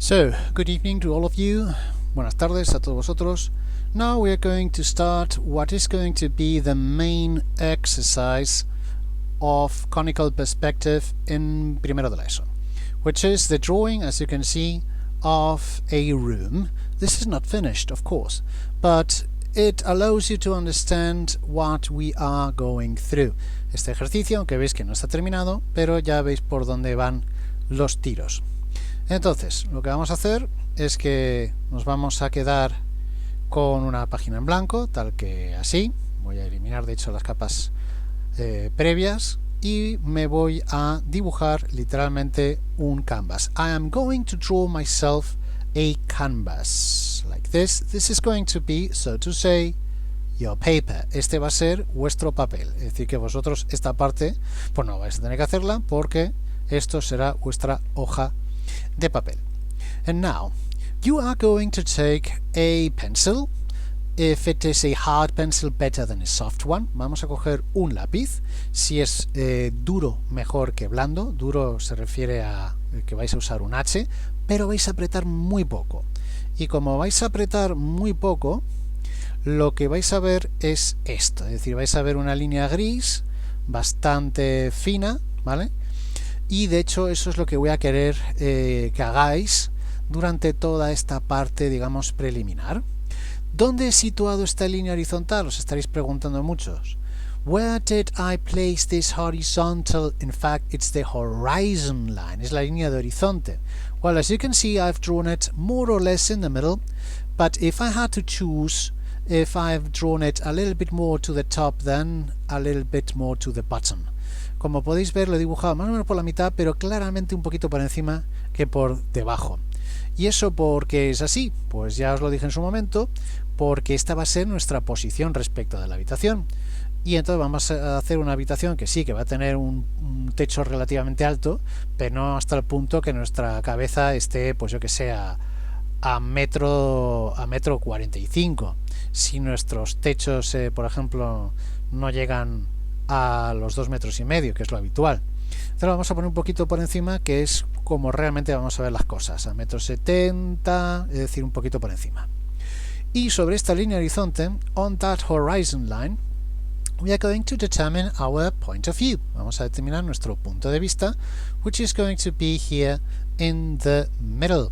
So, good evening to all of you. Buenas tardes a todos vosotros. Now we are going to start what is going to be the main exercise of conical perspective in primero de la ESO, which is the drawing, as you can see, of a room. This is not finished, of course, but it allows you to understand what we are going through. Este ejercicio, aunque veis que no está terminado, pero ya veis por dónde van los tiros. Entonces, lo que vamos a hacer es que nos vamos a quedar con una página en blanco, tal que así. Voy a eliminar, de hecho, las capas previas y me voy a dibujar literalmente un canvas. I am going to draw myself a canvas, like this. This is going to be, so to say, your paper. Este va a ser vuestro papel. Es decir, que vosotros esta parte, pues no vais a tener que hacerla porque esto será vuestra hoja de papel. And now, you are going to take a pencil. If it is a hard pencil, better than a soft one. Vamos a coger un lápiz. Si es duro, mejor que blando. Duro se refiere a que vais a usar un H, pero vais a apretar muy poco. Y como vais a apretar muy poco, lo que vais a ver es esto. Es decir, vais a ver una línea gris bastante fina, ¿vale? Y de hecho eso es lo que voy a querer que hagáis durante toda esta parte, digamos, preliminar. ¿Dónde he situado esta línea horizontal? Os estaréis preguntando muchos. Where did I place this horizontal? In fact, it's the horizon line. Es la línea de horizonte. Well, as you can see, I've drawn it more or less in the middle, but if I had to choose, if I've drawn it a little bit more to the top than a little bit more to the bottom. Como podéis ver, lo he dibujado más o menos por la mitad, pero claramente un poquito por encima que por debajo. ¿Y eso por qué es así? Pues ya os lo dije en su momento, porque esta va a ser nuestra posición respecto de la habitación. Y entonces vamos a hacer una habitación que sí, que va a tener un techo relativamente alto, pero no hasta el punto que nuestra cabeza esté, pues yo que sé, a metro 45. Si nuestros techos, por ejemplo, no llegan a los 2,5 metros, que es lo habitual. Entonces lo vamos a poner un poquito por encima, que es como realmente vamos a ver las cosas, a 1,70 m, es decir, un poquito por encima. Y sobre esta línea horizonte, on that horizon line, we are going to determine our point of view. Vamos a determinar nuestro punto de vista, which is going to be here in the middle.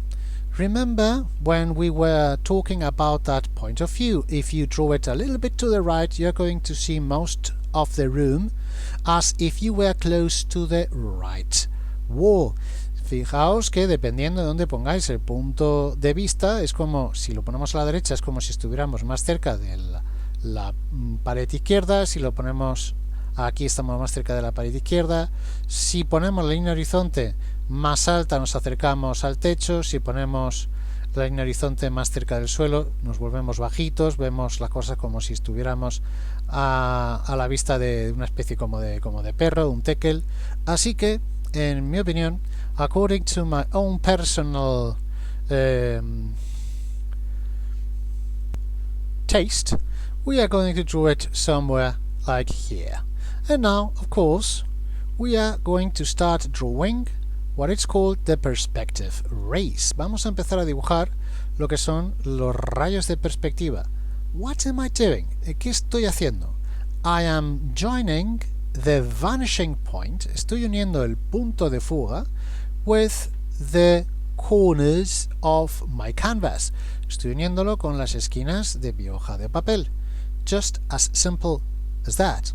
Remember when we were talking about that point of view, if you draw it a little bit to the right, you're going to see most of the room as if you were close to the right wall. Fijaos que dependiendo de dónde pongáis el punto de vista, es como si lo ponemos a la derecha, es como si estuviéramos más cerca de la pared izquierda. Si lo ponemos aquí, estamos más cerca de la pared izquierda. Si ponemos la línea horizonte más alta, nos acercamos al techo. Si ponemos la línea horizonte más cerca del suelo, nos volvemos bajitos. Vemos las cosas como si estuviéramos a la vista de una especie como de perro, un teckel. Así que, en mi opinión, according to my own personal taste, we are going to draw it somewhere like here. And now, of course, we are going to start drawing what is called the perspective rays. Vamos a empezar a dibujar lo que son los rayos de perspectiva. What am I doing? ¿Qué estoy haciendo? I am joining the vanishing point. Estoy uniendo el punto de fuga with the corners of my canvas. Estoy uniéndolo con las esquinas de mi hoja de papel. Just as simple as that.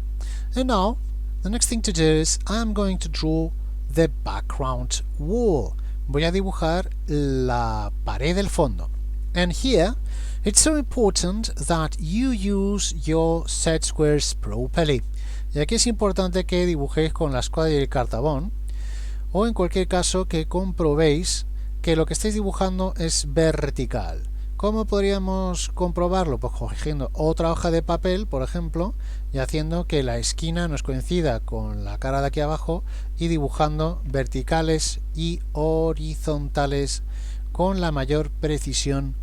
And now, the next thing to do is I am going to draw the background wall. Voy a dibujar la pared del fondo. And here, it's so important that you use your set squares properly. Y aquí es importante que dibujéis con la escuadra y el cartabón, o en cualquier caso que comprobéis que lo que estáis dibujando es vertical. ¿Cómo podríamos comprobarlo? Pues cogiendo otra hoja de papel, por ejemplo, y haciendo que la esquina nos coincida con la cara de aquí abajo y dibujando verticales y horizontales con la mayor precisión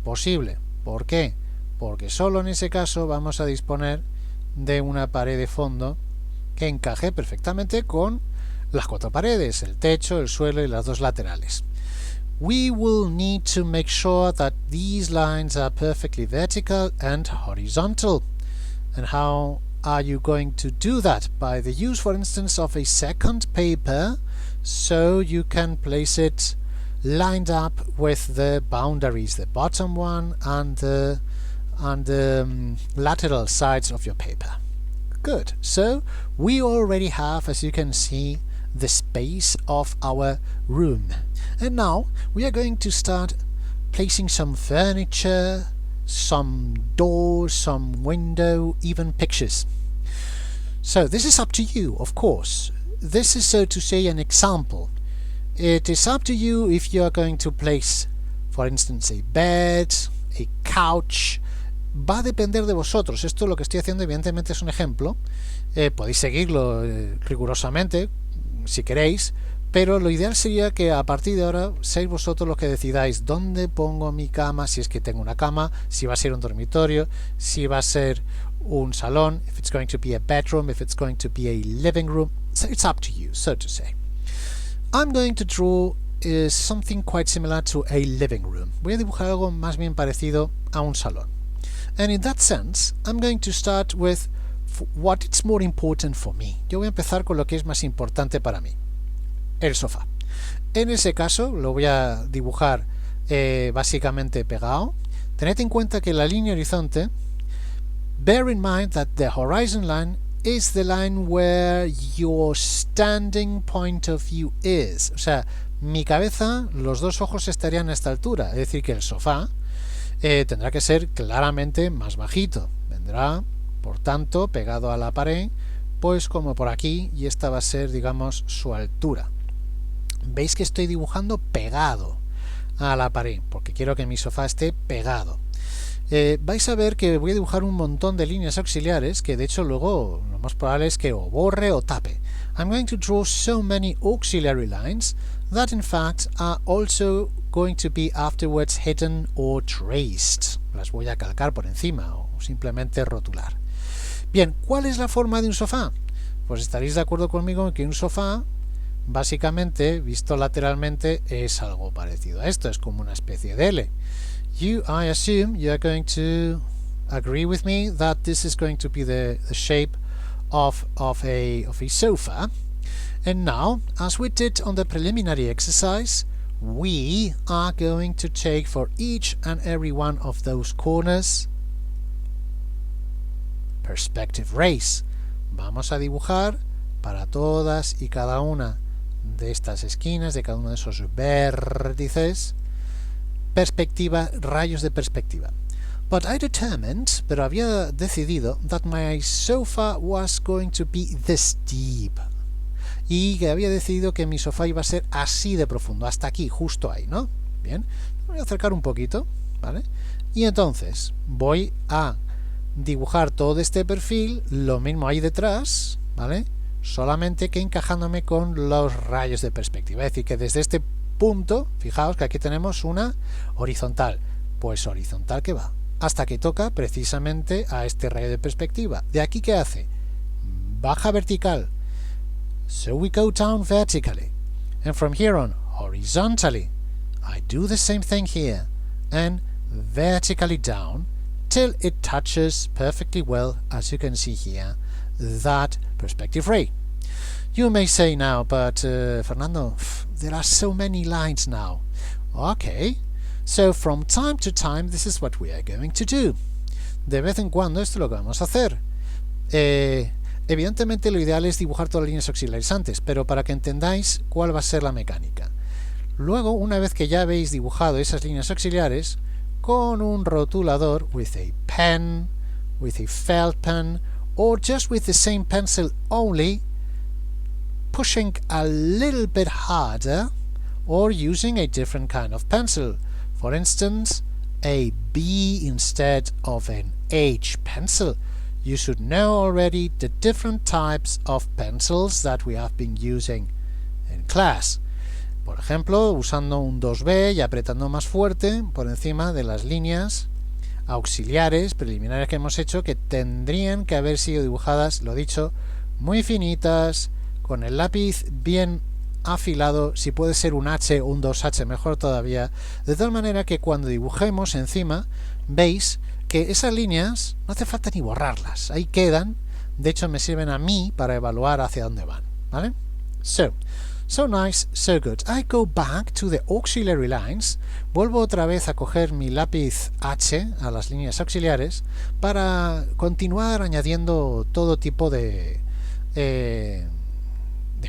posible. ¿Por qué? Porque solo en ese caso vamos a disponer de una pared de fondo que encaje perfectamente con las 4 paredes, el techo, el suelo y las 2 laterales. we will need to make sure that these lines are perfectly vertical and horizontal. And how are you going to do that? By the use, for instance, of a second paper, so you can place it lined up with the boundaries, the bottom one and the lateral sides of your paper. Good. So we already have, as you can see, the space of our room. And now we are going to start placing some furniture, some doors, some window, even pictures. So this is up to you, of course. This is, so to say, an example. It is up to you if you are going to place, for instance, a bed, a couch. Va a depender de vosotros. Esto lo que estoy haciendo evidentemente es un ejemplo. Podéis seguirlo rigurosamente si queréis, pero lo ideal sería que a partir de ahora seáis vosotros los que decidáis dónde pongo mi cama, si es que tengo una cama, si va a ser un dormitorio, si va a ser un salón, if it's going to be a bedroom, if it's going to be a living room. So it's up to you, so to say. I'm going to draw something quite similar to a living room. Voy a dibujar algo más bien parecido a un salón. And in that sense, I'm going to start with what is more important for me. Yo voy a empezar con lo que es más importante para mí. El sofá. En ese caso lo voy a dibujar básicamente pegado. Tened en cuenta que la línea horizonte, bear in mind that the horizon line is the line where your standing point of view is. O sea, mi cabeza, los dos ojos estarían a esta altura. Es decir, que el sofá tendrá que ser claramente más bajito. Vendrá, por tanto, pegado a la pared, pues como por aquí, y esta va a ser, digamos, su altura. Veis que estoy dibujando pegado a la pared, porque quiero que mi sofá esté pegado. Vais a ver que voy a dibujar un montón de líneas auxiliares que de hecho luego lo más probable es que o borre o tape. I'm going to draw so many auxiliary lines that in fact are also going to be afterwards hidden or traced. Las voy a calcar por encima o simplemente rotular. Bien, ¿cuál es la forma de un sofá? Pues estaréis de acuerdo conmigo en que un sofá, básicamente, visto lateralmente, es algo parecido a esto, es como una especie de L. I assume you are going to agree with me that this is going to be the shape of a sofa. And now, as we did on the preliminary exercise, we are going to take for each and every one of those corners perspective rays. Vamos a dibujar para todas y cada una de estas esquinas, de cada uno de esos vértices, perspectiva, rayos de perspectiva. But I determined, pero había decidido, that my sofa was going to be this deep. Y que había decidido que mi sofá iba a ser así de profundo, hasta aquí, justo ahí, ¿no? Bien, voy a acercar un poquito, ¿vale? Y entonces voy a dibujar todo este perfil, lo mismo ahí detrás, ¿vale? Solamente que encajándome con los rayos de perspectiva. Es decir, que desde este punto, fijaos que aquí tenemos una horizontal. Pues horizontal que va hasta que toca precisamente a este rayo de perspectiva. ¿De aquí qué hace? Baja vertical. So we go down vertically. And from here on, horizontally. I do the same thing here. And vertically down till it touches perfectly well, as you can see here, that perspective ray. You may say now, but Fernando, there are so many lines now. Okay, so from time to time this is what we are going to do. De vez en cuando esto es lo que vamos a hacer. Evidentemente lo ideal es dibujar todas las líneas auxiliares antes, pero para que entendáis cuál va a ser la mecánica. Luego, una vez que ya habéis dibujado esas líneas auxiliares, con un rotulador, with a pen, with a felt pen, or just with the same pencil only, pushing a little bit harder, or using a different kind of pencil. For instance, a B instead of an H pencil. You should know already the different types of pencils that we have been using in class. Por ejemplo, usando un 2B y apretando más fuerte por encima de las líneas auxiliares preliminares que hemos hecho, que tendrían que haber sido dibujadas, lo dicho, muy finitas, con el lápiz bien afilado, si puede ser un H o un 2H mejor todavía, de tal manera que cuando dibujemos encima veis que esas líneas no hace falta ni borrarlas, ahí quedan, de hecho me sirven a mí para evaluar hacia dónde van, ¿vale? So nice, so good. I go back to the auxiliary lines. Vuelvo otra vez a coger mi lápiz H a las líneas auxiliares para continuar añadiendo todo tipo de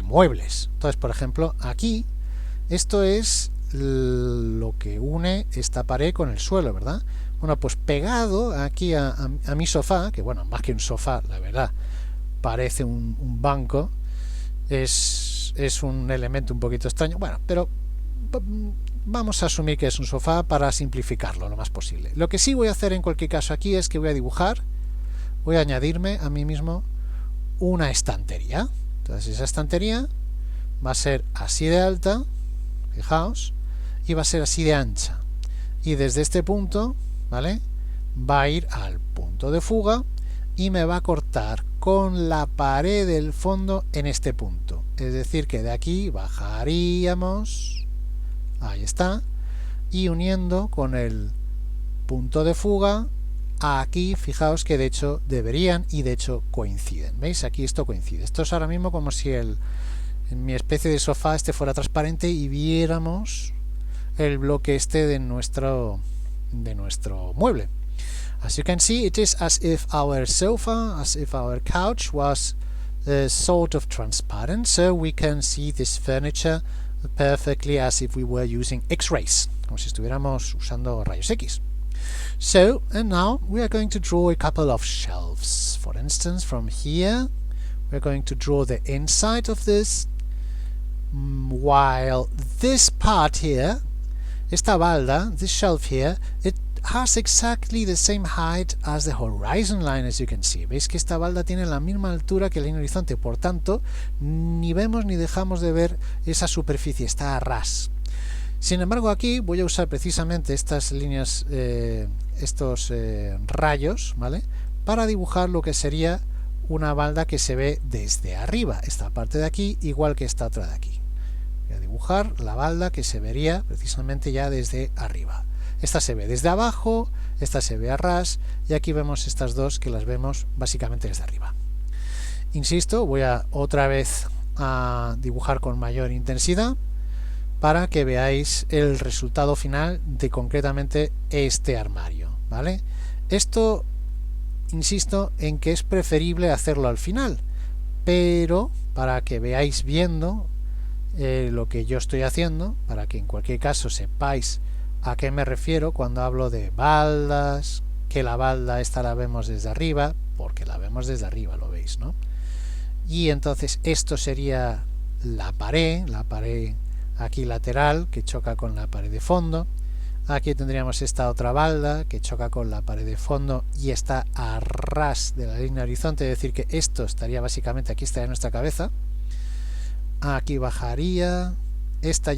muebles. Entonces, por ejemplo, aquí, esto es lo que une esta pared con el suelo, ¿verdad? Bueno, pues pegado aquí a mi sofá, que bueno, más que un sofá, la verdad, parece un banco, es un elemento un poquito extraño, bueno, pero vamos a asumir que es un sofá para simplificarlo lo más posible. Lo que sí voy a hacer en cualquier caso aquí es que voy a dibujar, voy a añadirme a mí mismo una estantería. Entonces esa estantería va a ser así de alta, fijaos, y va a ser así de ancha. Y desde este punto, ¿vale?, va a ir al punto de fuga y me va a cortar con la pared del fondo en este punto. Es decir, que de aquí bajaríamos, ahí está, y uniendo con el punto de fuga, aquí fijaos que de hecho deberían y de hecho coinciden. ¿Veis? Aquí esto coincide. Esto es ahora mismo como si en mi especie de sofá este fuera transparente y viéramos el bloque este de nuestro mueble. As you can see, it is as if our sofa, as if our couch was sort of transparent, so we can see this furniture perfectly as if we were using X-rays, como si estuviéramos usando rayos X. So, and now we are going to draw a couple of shelves. For instance, from here, we're going to draw the inside of this, while this part here, esta balda, this shelf here, it has exactly the same height as the horizon line, as you can see. Veis que esta balda tiene la misma altura que la línea horizonte, por tanto, ni vemos ni dejamos de ver esa superficie, está a ras. Sin embargo, aquí voy a usar precisamente estas líneas, estos rayos, ¿vale?, para dibujar lo que sería una balda que se ve desde arriba, esta parte de aquí, igual que esta otra de aquí. Voy a dibujar la balda que se vería precisamente ya desde arriba. Esta se ve desde abajo, esta se ve a ras, y aquí vemos estas dos que las vemos básicamente desde arriba. Insisto, voy a otra vez a dibujar con mayor intensidad para que veáis el resultado final de concretamente este armario, ¿vale? Esto, insisto en que es preferible hacerlo al final, pero para que veáis viendo lo que yo estoy haciendo, para que en cualquier caso sepáis a qué me refiero cuando hablo de baldas, que la balda esta la vemos desde arriba, porque la vemos desde arriba, lo veis, ¿no? Y entonces esto sería la pared aquí lateral, que choca con la pared de fondo. Aquí tendríamos esta otra balda que choca con la pared de fondo y está a ras de la línea horizonte, es decir que esto estaría básicamente, aquí estaría nuestra cabeza. Aquí bajaría, esta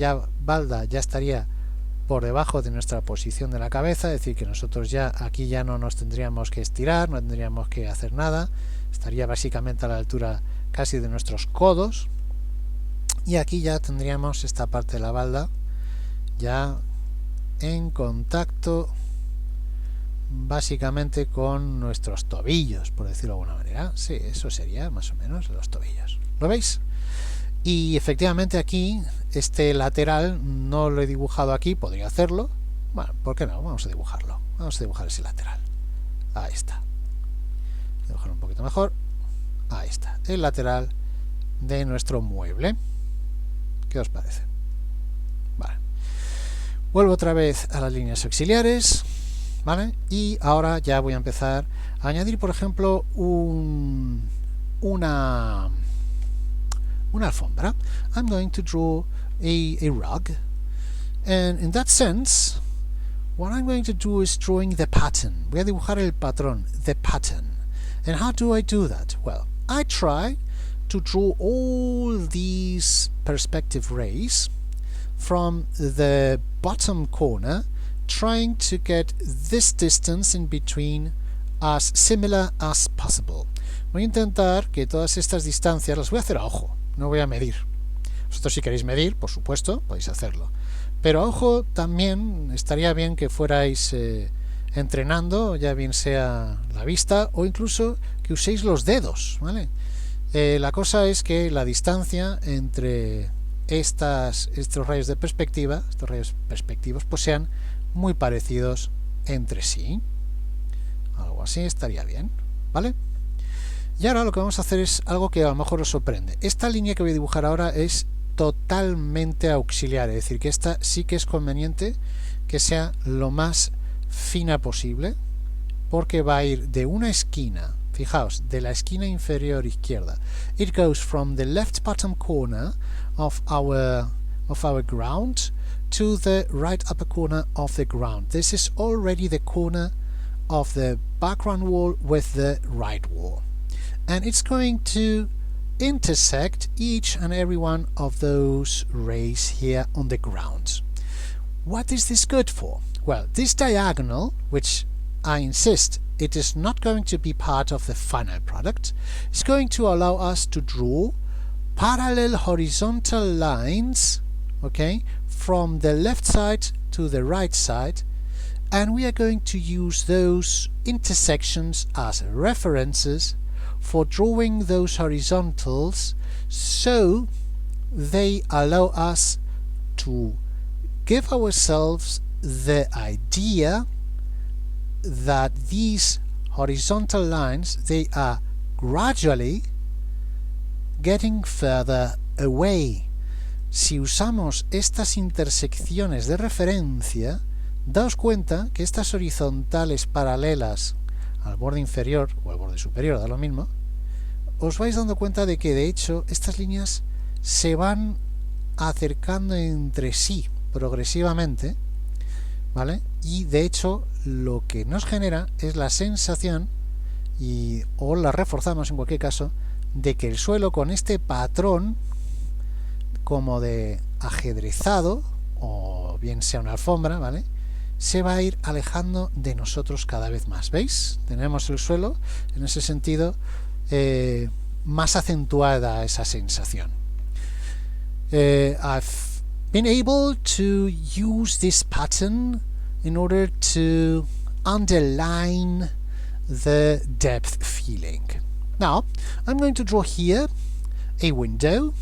balda ya estaría por debajo de nuestra posición de la cabeza, es decir que nosotros ya aquí ya no nos tendríamos que estirar, no tendríamos que hacer nada, estaría básicamente a la altura casi de nuestros codos, y aquí ya tendríamos esta parte de la balda ya en contacto básicamente con nuestros tobillos, por decirlo de alguna manera. Sí, eso sería más o menos los tobillos. ¿Lo veis? Y efectivamente aquí, este lateral no lo he dibujado aquí, podría hacerlo. Bueno, ¿por qué no? Vamos a dibujarlo. Vamos a dibujar ese lateral. Ahí está. Voy a dibujar un poquito mejor. Ahí está. El lateral de nuestro mueble. ¿Qué os parece? Vale. Vuelvo otra vez a las líneas auxiliares. ¿Vale? Y ahora ya voy a empezar a añadir, por ejemplo, una alfombra. I'm going to draw a rug, and in that sense what I'm going to do is drawing the pattern. Voy a dibujar el patrón, the pattern. And how do I do that? Well, I try to draw all these perspective rays from the bottom corner, trying to get this distance in between as similar as possible. Voy a intentar que todas estas distancias las voy a hacer a ojo, no voy a medir. Vosotros si queréis medir, por supuesto, podéis hacerlo. Pero ojo, también estaría bien que fuerais entrenando, ya bien sea la vista o incluso que uséis los dedos, ¿vale? La cosa es que la distancia entre estos rayos de perspectiva, estos rayos perspectivos, pues sean muy parecidos entre sí. Algo así estaría bien, ¿vale? Y ahora lo que vamos a hacer es algo que a lo mejor os sorprende. Esta línea que voy a dibujar ahora es totalmente auxiliar, es decir, que esta sí que es conveniente que sea lo más fina posible, porque va a ir de una esquina, fijaos, de la esquina inferior izquierda. It goes from the left bottom corner of our ground to the right upper corner of the ground. This is already the corner of the background wall with the right wall. And it's going to intersect each and every one of those rays here on the ground. What is this good for? Well, this diagonal, which I insist it is not going to be part of the final product, is going to allow us to draw parallel horizontal lines, okay, from the left side to the right side, and we are going to use those intersections as references for drawing those horizontals, so they allow us to give ourselves the idea that these horizontal lines, they are gradually getting further away. Si usamos estas intersecciones de referencia, daos cuenta que estas horizontales paralelas al borde inferior o al borde superior, da lo mismo, os vais dando cuenta de que de hecho estas líneas se van acercando entre sí progresivamente, ¿vale? Y de hecho lo que nos genera es la sensación, o la reforzamos en cualquier caso, de que el suelo con este patrón como de ajedrezado, o bien sea una alfombra, ¿vale?, se va a ir alejando de nosotros cada vez más. ¿Veis? Tenemos el suelo en ese sentido más acentuada esa sensación. I've been able to use this pattern in order to underline the depth feeling. Now, I'm going to draw here a window.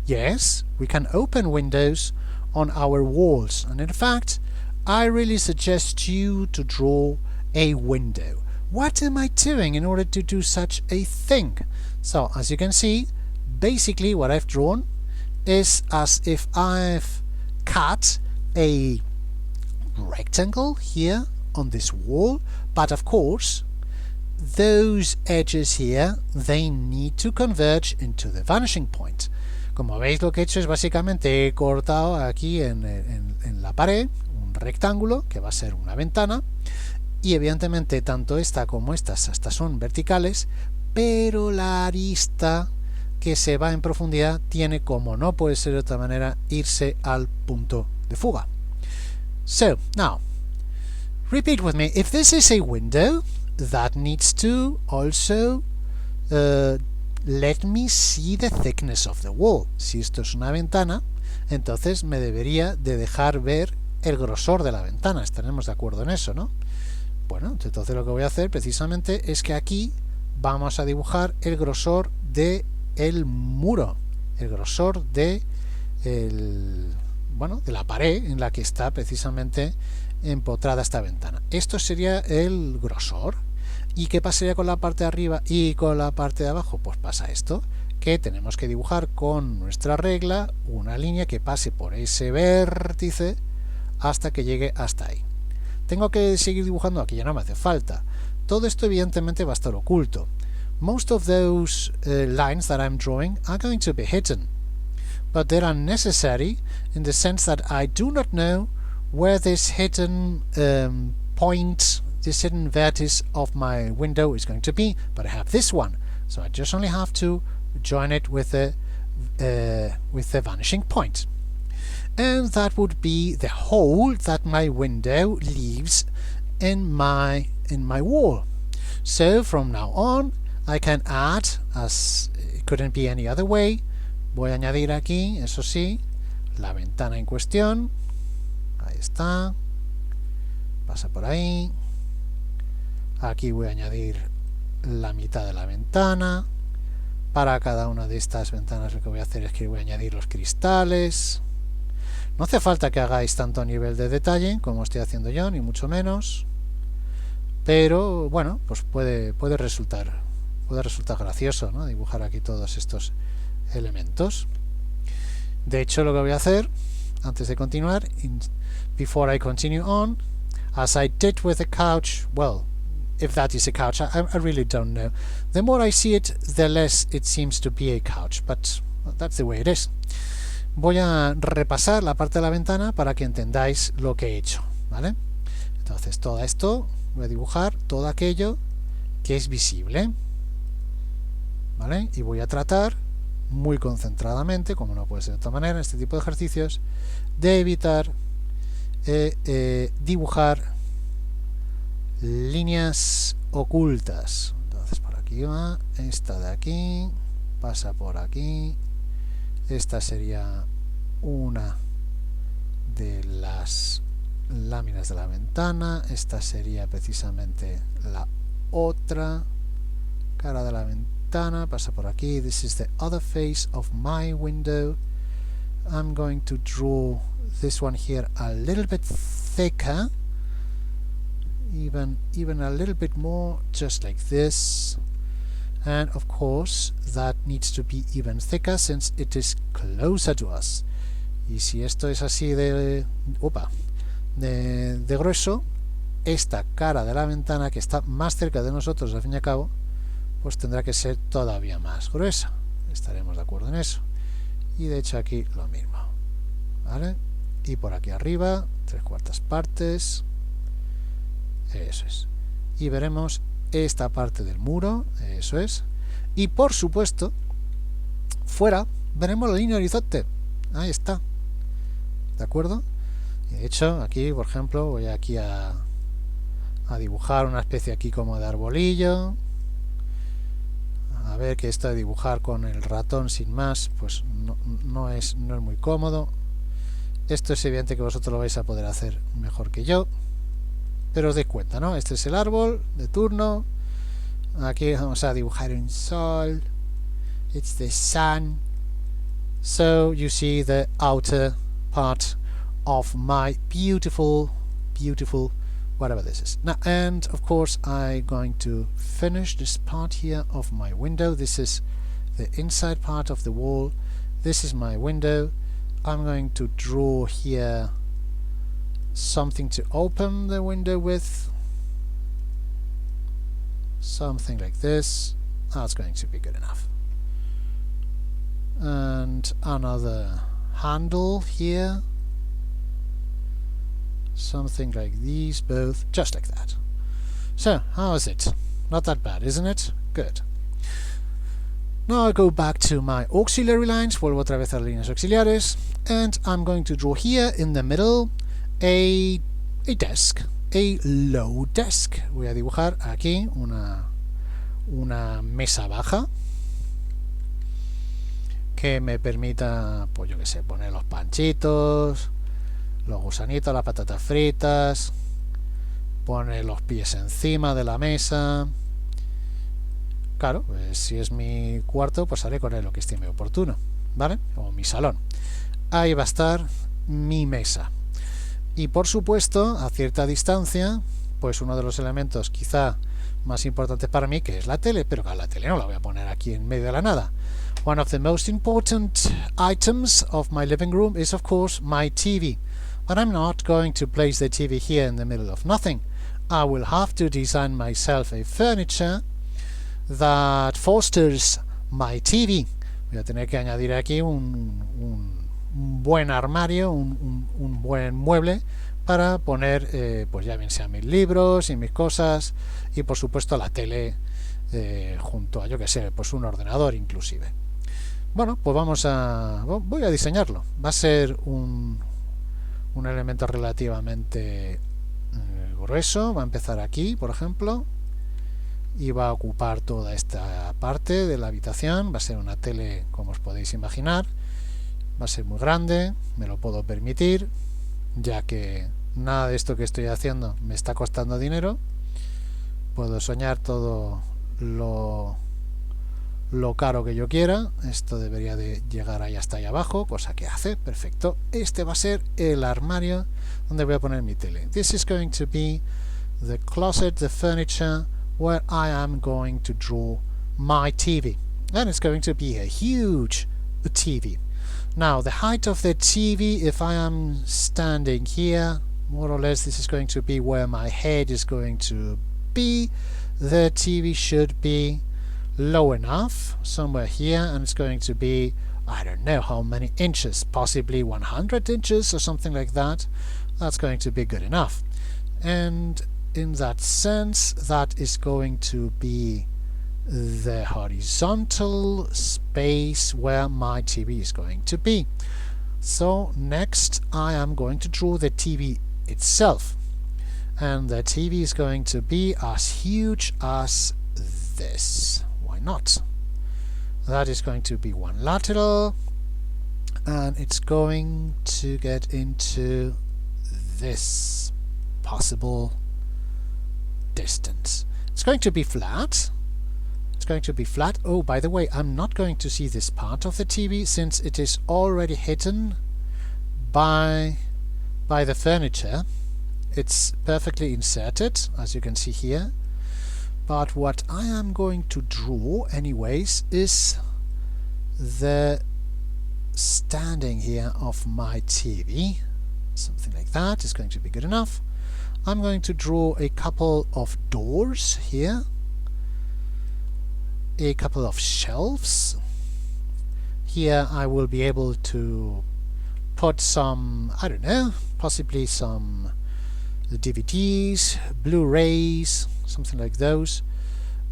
Yes, we can open windows on our walls, and in fact, I really suggest you to draw a window. What am I doing in order to do such a thing? So, as you can see, basically what I've drawn is as if I've cut a rectangle here on this wall, but of course, those edges here, they need to converge into the vanishing point. Como veis, lo que he hecho es básicamente he cortado aquí en la pared un rectángulo que va a ser una ventana, y evidentemente tanto esta como estas son verticales, pero la arista que se va en profundidad tiene, como no puede ser de otra manera, irse al punto de fuga. So, now, repeat with me. If this is a window, that needs to also let me see the thickness of the wall. Si esto es una ventana, entonces me debería de dejar ver el grosor de la ventana. Estaremos de acuerdo en eso, ¿no? Bueno, entonces lo que voy a hacer precisamente es que aquí vamos a dibujar el grosor de el muro, el grosor de de la pared en la que está precisamente empotrada esta ventana. Esto sería el grosor. ¿Y qué pasaría con la parte de arriba y con la parte de abajo? Pues pasa esto, que tenemos que dibujar con nuestra regla una línea que pase por ese vértice hasta que llegue hasta ahí. Tengo que seguir dibujando aquí, ya no me hace falta. Todo esto evidentemente va a estar oculto. Most of those lines that I'm drawing are going to be hidden, but they are necessary in the sense that I do not know where this hidden point, this hidden vertex of my window is going to be, but I have this one, so I just only have to join it with the vanishing point. And that would be the hole that my window leaves in my wall. So from now on I can add, as it couldn't be any other way, Voy a añadir aquí, eso sí, la ventana en cuestión. Ahí está. Pasa por ahí. Aquí voy a añadir la mitad de la ventana. Para cada una de estas ventanas lo que voy a hacer es que voy a añadir los cristales. No hace falta que hagáis tanto a nivel de detalle como estoy haciendo yo, ni mucho menos. Pero bueno, pues puede resultar gracioso, ¿no? Dibujar aquí todos estos elementos. De hecho, lo que voy a hacer antes de continuar, before I continue on, as I did with the couch, well, if that is a couch, I really don't know. The more I see it, the less it seems to be a couch, but that's the way it is. Voy a repasar la parte de la ventana para que entendáis lo que he hecho, ¿vale? Entonces, todo esto, voy a dibujar todo aquello que es visible, ¿vale? Y voy a tratar muy concentradamente, como no puede ser de otra manera en este tipo de ejercicios, de evitar dibujar líneas ocultas. Entonces por aquí va, esta de aquí pasa por aquí, esta sería una de las láminas de la ventana, esta sería precisamente la otra cara de la ventana, pasa por aquí. This is the other face of my window. I'm going to draw this one here a little bit thicker, even a little bit more, just like this. And of course that needs to be even thicker since it is closer to us. Y si esto es así de grueso, esta cara de la ventana que está más cerca de nosotros al fin y al cabo, pues tendrá que ser todavía más gruesa. Estaremos de acuerdo en eso. Y de hecho aquí lo mismo, ¿vale? Y por aquí arriba 3/4 partes, eso es. Y veremos esta parte del muro, eso es. Y por supuesto, fuera veremos la línea horizonte. Ahí está, ¿de acuerdo? Y de hecho aquí, por ejemplo, voy aquí a dibujar una especie aquí como de arbolillo. A ver, que esto de dibujar con el ratón sin más, pues no es muy cómodo. Esto es evidente que vosotros lo vais a poder hacer mejor que yo, pero os dais cuenta, ¿no? Este es el árbol de turno. Aquí vamos a dibujar un sol. It's the sun. So you see the outer part of my beautiful whatever this is. Now, and of course I'm going to finish this part here of my window. This is the inside part of the wall. This is my window. I'm going to draw here something to open the window with. Something like this. That's going to be good enough. And another handle here. Something like these both, just like that. So, how is it? Not that bad, isn't it? Good. Now I go back to my auxiliary lines, vuelvo otra vez a las líneas auxiliares, and I'm going to draw here in the middle a desk, a low desk. Voy a dibujar aquí una mesa baja que me permita, pues yo que sé, poner los panchitos, los gusanitos, las patatas fritas, poner los pies encima de la mesa. Claro, pues si es mi cuarto, pues haré con él lo que estime oportuno, ¿vale? O mi salón. Ahí va a estar mi mesa. Y por supuesto, a cierta distancia, pues uno de los elementos quizá más importantes para mí, que es la tele, pero claro, la tele no la voy a poner aquí en medio de la nada. One of the most important items of my living room is of course my TV. But I'm not going to place the TV here in the middle of nothing. I will have to design myself a furniture that fosters my TV. Voy a tener que añadir aquí un buen armario, un buen mueble para poner, pues ya bien sean mis libros y mis cosas, y por supuesto la tele junto a, yo que sé, pues un ordenador inclusive. Bueno, pues voy a diseñarlo. Va a ser un elemento relativamente grueso. Va a empezar aquí, por ejemplo. y va a ocupar toda esta parte de la habitación. Va a ser una tele, como os podéis imaginar, va a ser muy grande, me lo puedo permitir, ya que nada de esto que estoy haciendo me está costando dinero. Puedo soñar todo lo caro que yo quiera. Esto debería de llegar ahí hasta ahí abajo, cosa que hace, perfecto. Este va a ser el armario donde voy a poner mi tele. This is going to be the closet, the furniture, where I am going to draw my TV. And it's going to be a huge TV. Now, the height of the TV, if I am standing here, more or less this is going to be where my head is going to be. The TV should be low enough, somewhere here, and it's going to be, I don't know how many inches, possibly 100 inches or something like that. That's going to be good enough. And in that sense, that is going to be the horizontal space where my TV is going to be. So next I am going to draw the TV itself, and the TV is going to be as huge as this. Why not? That is going to be one lateral, and it's going to get into this possible distance. It's going to be flat. It's going to be flat. Oh, by the way, I'm not going to see this part of the TV since it is already hidden by the furniture. It's perfectly inserted, as you can see here. But what I am going to draw anyways is the standing here of my TV. Something like that is going to be good enough. I'm going to draw a couple of doors here, a couple of shelves. Here I will be able to put some, I don't know, possibly some DVDs, Blu-rays, something like those.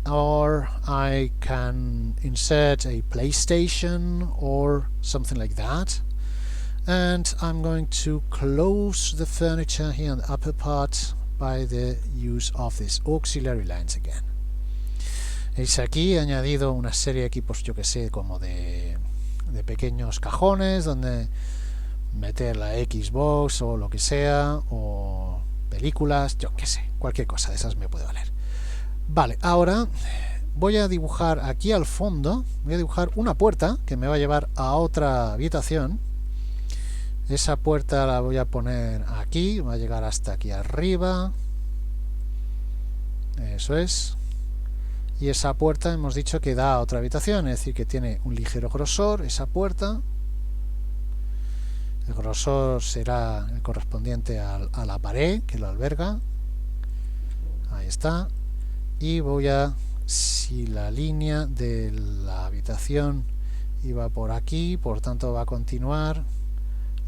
Or I can insert a PlayStation or something like that. And I'm going to close the furniture here on the upper part by the use of these auxiliary lines again. Veis aquí he añadido una serie de equipos, yo que sé, como de pequeños cajones donde meter la Xbox o lo que sea, o películas, yo que sé, cualquier cosa de esas me puede valer. Vale, ahora voy a dibujar aquí al fondo, voy a dibujar una puerta que me va a llevar a otra habitación. Esa puerta la voy a poner aquí, va a llegar hasta aquí arriba. Eso es. Y esa puerta hemos dicho que da a otra habitación, es decir, que tiene un ligero grosor esa puerta. El grosor será el correspondiente a la pared que lo alberga. Ahí está. Y voy a, si la línea de la habitación iba por aquí, por tanto va a continuar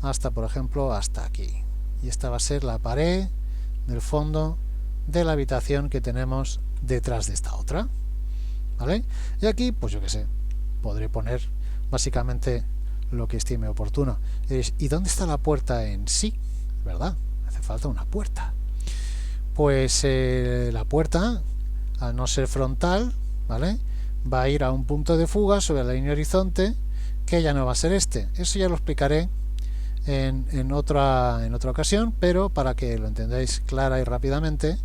hasta, por ejemplo, hasta aquí. Y esta va a ser la pared del fondo de la habitación que tenemos detrás de esta otra. ¿Vale? Y aquí, pues yo que sé, podré poner básicamente lo que estime oportuno. ¿Y dónde está la puerta en sí? ¿Verdad? Hace falta una puerta. Pues la puerta, al no ser frontal, ¿vale?, va a ir a un punto de fuga sobre la línea horizonte, que ya no va a ser este. Eso ya lo explicaré en otra ocasión, pero para que lo entendáis clara y rápidamente,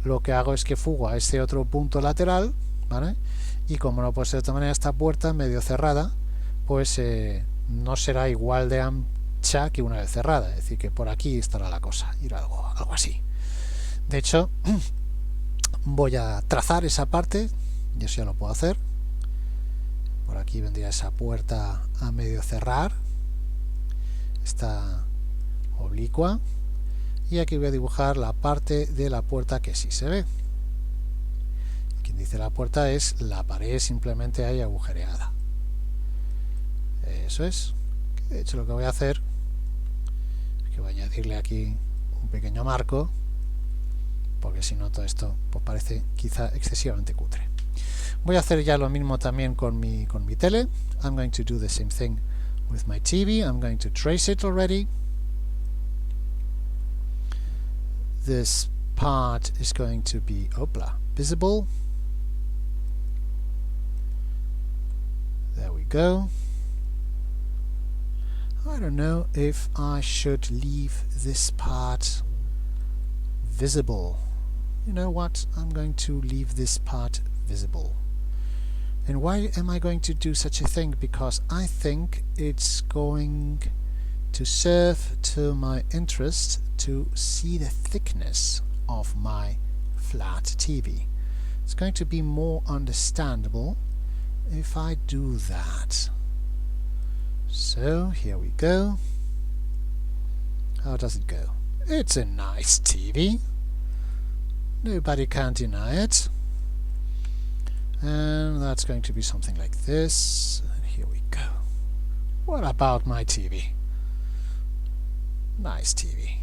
lo que hago es que fugo a este otro punto lateral, ¿vale? Y como no puede ser de otra manera, esta puerta medio cerrada, pues no será igual de ancha que una vez cerrada, es decir, que por aquí estará la cosa, ir algo así. De hecho, voy a trazar esa parte, y eso ya lo puedo hacer. Por aquí vendría esa puerta a medio cerrar, esta oblicua, y aquí voy a dibujar la parte de la puerta que sí se ve. Quien dice la puerta es la pared simplemente ahí agujereada. Eso es. De hecho, lo que voy a hacer es que voy a añadirle aquí un pequeño marco, porque si no todo esto pues parece quizá excesivamente cutre. Voy a hacer ya lo mismo también con mi tele. I'm going to do the same thing with my TV. I'm going to trace it already. This part is going to be visible. go. I don't know if I should leave this part visible. You know what? I'm going to leave this part visible. And why am I going to do such a thing? Because I think it's going to serve to my interest to see the thickness of my flat TV. It's going to be more understandable if I do that. So here we go. How does it go? It's a nice TV. Nobody can deny it. And that's going to be something like this. And here we go. What about my TV? Nice TV.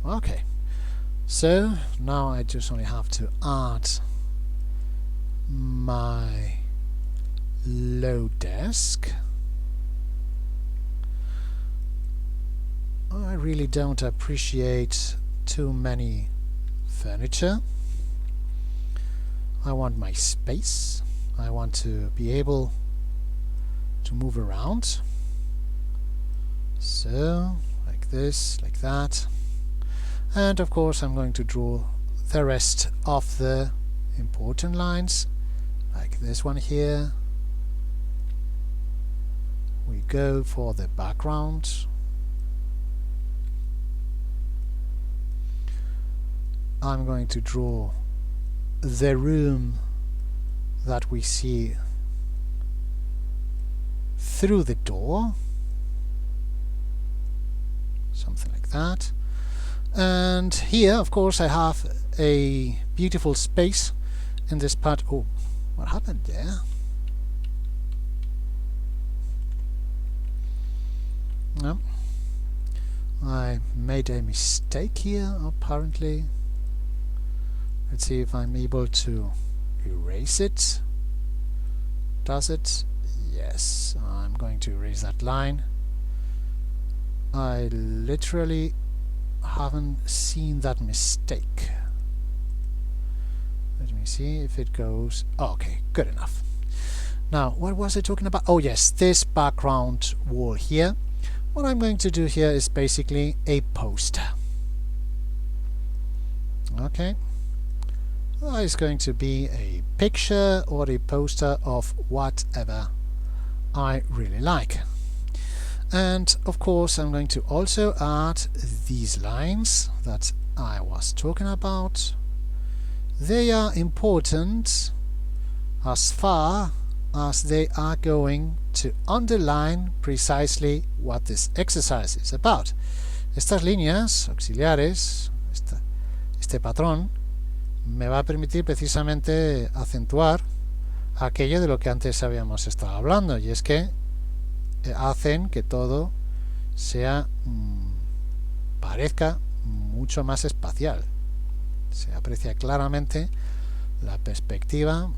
Okay. So now I just only have to add my load desk. I really don't appreciate too many furniture. I want my space. I want to be able to move around. So, like this, like that. And of course I'm going to draw the rest of the important lines, like this one here. We go for the background. I'm going to draw the room that we see through the door, something like that. And here, of course, I have a beautiful space in this part. Oh, what happened there? No, I made a mistake here, apparently. Let's see if I'm able to erase it. Does it? Yes, I'm going to erase that line. I literally haven't seen that mistake. Let me see if it goes. Oh, okay, good enough. Now, what was I talking about? Oh yes, this background wall here. What I'm going to do here is basically a poster. Okay. It's going to be a picture or a poster of whatever I really like. And of course I'm going to also add these lines that I was talking about. They are important as far as they are going to underline precisely what this exercise is about. Estas líneas auxiliares, este patrón, me va a permitir precisamente acentuar aquello de lo que antes habíamos estado hablando, y es que hacen que todo sea parezca mucho más espacial. Se aprecia claramente la perspectiva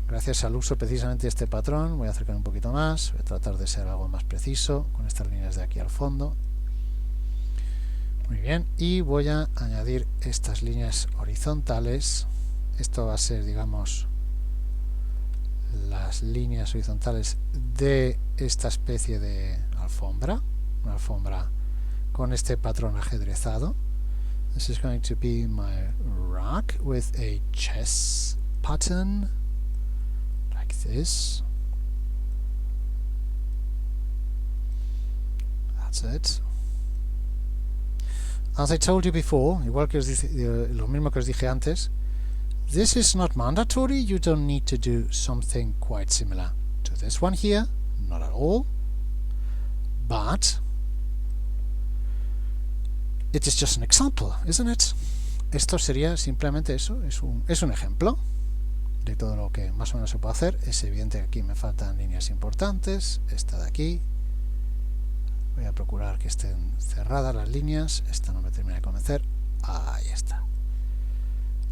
gracias al uso precisamente de este patrón. Voy a acercar un poquito más, voy a tratar de ser algo más preciso con estas líneas de aquí al fondo. Muy bien, y voy a añadir estas líneas horizontales. Esto va a ser, digamos, las líneas horizontales de esta especie de alfombra, una alfombra con este patrón ajedrezado. This is going to be my rug with a chess pattern like this. That's it. As I told you before, igual que lo mismo que os dije antes, this is not mandatory. You don't need to do something quite similar to this one here, not at all. But it is just an example, isn't it? Esto sería simplemente eso, es un ejemplo de todo lo que más o menos se puede hacer. Es evidente que aquí me faltan líneas importantes, esta de aquí. Voy a procurar que estén cerradas las líneas. Esta no me termina de convencer. Ahí está.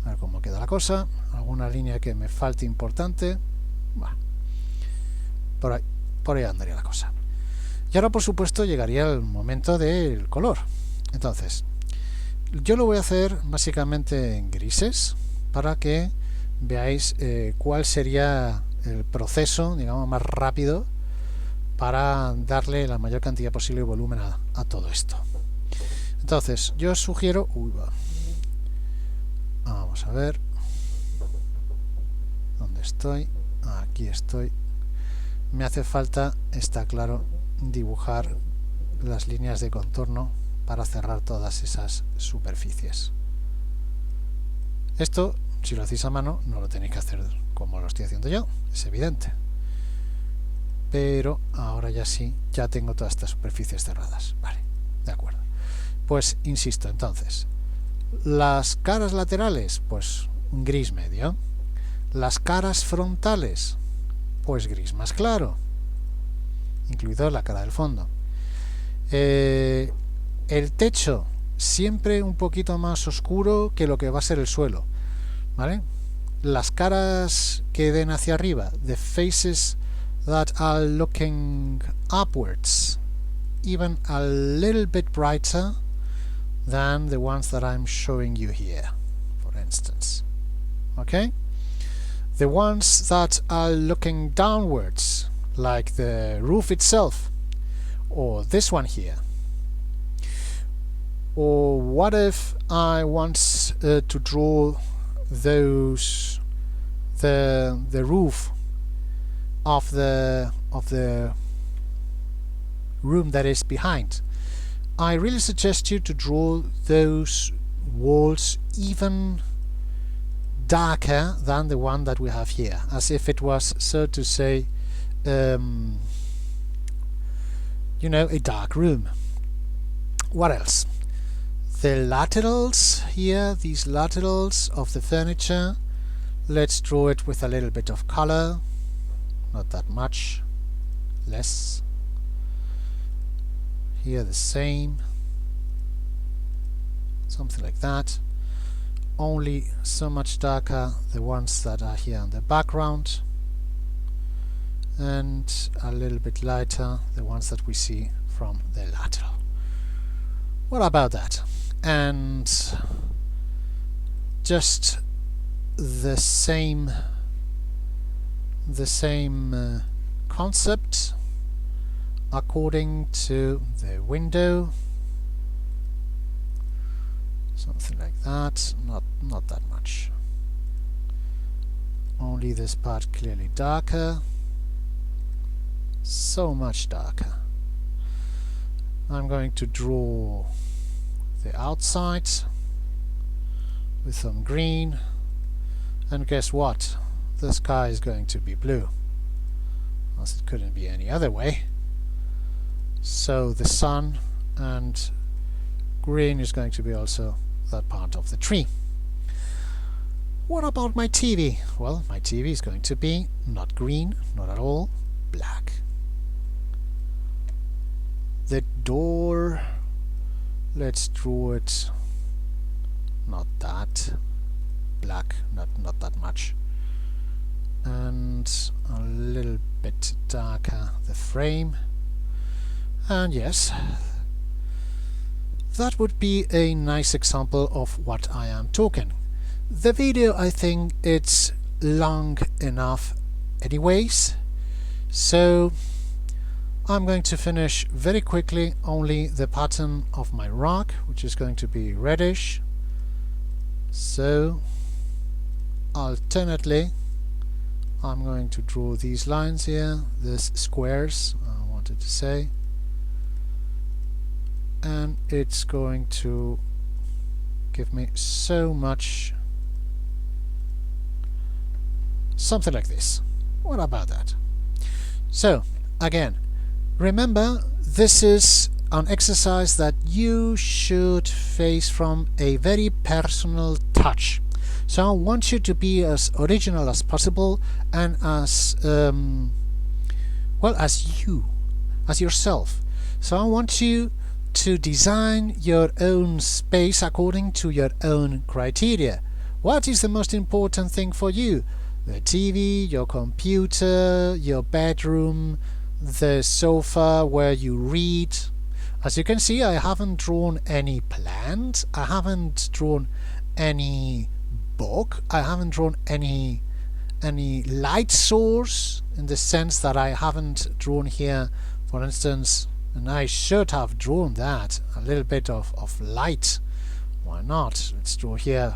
A ver cómo queda la cosa. Alguna línea que me falte importante. Bueno, por ahí andaría la cosa. Y ahora, por supuesto, llegaría el momento del color. Entonces, yo lo voy a hacer básicamente en grises para que veáis cuál sería el proceso, digamos, más rápido para darle la mayor cantidad posible de volumen a todo esto. Entonces, yo os sugiero... Vamos a ver... ¿Dónde estoy? Aquí estoy. Me hace falta, está claro, dibujar las líneas de contorno para cerrar todas esas superficies. Esto, si lo hacéis a mano, no lo tenéis que hacer como lo estoy haciendo yo, es evidente. Pero ahora ya sí, ya tengo todas estas superficies cerradas. Vale, de acuerdo. Pues insisto, entonces, las caras laterales, pues un gris medio. Las caras frontales, pues gris más claro, incluido la cara del fondo. El techo, siempre un poquito más oscuro que lo que va a ser el suelo, ¿vale? Las caras que den hacia arriba, the faces that are looking upwards, even a little bit brighter than the ones that I'm showing you here, for instance. Okay? The ones that are looking downwards, like the roof itself, or this one here. Or what if I want to draw those the roof of the room that is behind? I really suggest you to draw those walls even darker than the one that we have here, as if it was, so to say, you know, a dark room. What else? The laterals here, these laterals of the furniture, let's draw it with a little bit of color, not that much, less. Here the same, something like that. Only so much darker the ones that are here in the background, and a little bit lighter the ones that we see from the lateral. What about that? And just the same concept according to the window. Something like that, not that much. Only this part clearly darker. So much darker. I'm going to draw the outside with some green, and guess what? The sky is going to be blue, as it couldn't be any other way. So the sun and green is going to be also that part of the tree. What about my TV? Well, my TV is going to be not green, not at all, black. The door, let's draw it not that black, not that much, and a little bit darker the frame. And yes, that would be a nice example of what I am talking. The video, I think it's long enough anyways, so I'm going to finish very quickly only the pattern of my rug, which is going to be reddish. So alternately I'm going to draw these lines here, these squares I wanted to say, and it's going to give me so much, something like this. What about that? So again, remember, this is an exercise that you should face from a very personal touch. So I want you to be as original as possible and as well as yourself. So I want you to design your own space according to your own criteria. What is the most important thing for you? The TV, your computer, your bedroom, the sofa where you read. As you can see, I haven't drawn any plants, I haven't drawn any book. I haven't drawn any light source, in the sense that I haven't drawn here, for instance, and I should have drawn that, a little bit of light. Why not? Let's draw here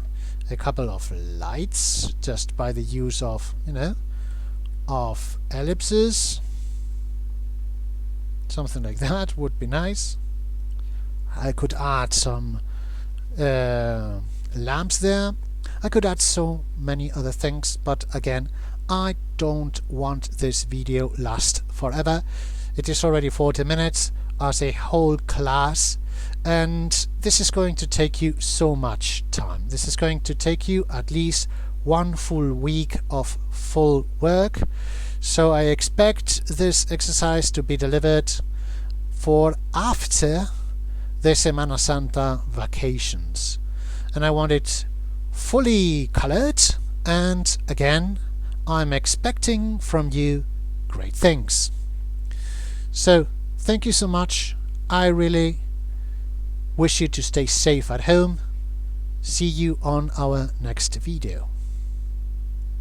a couple of lights just by the use of, of ellipses. Something like that would be nice. I could add some lamps there. I could add so many other things, but again, I don't want this video last forever. It is already 40 minutes as a whole class, and this is going to take you so much time. This is going to take you at least 1 full week of full work. So I expect this exercise to be delivered for after the Semana Santa vacations, and I want it fully colored, and again I'm expecting from you great things. So thank you so much. I really wish you to stay safe at home. See you on our next video.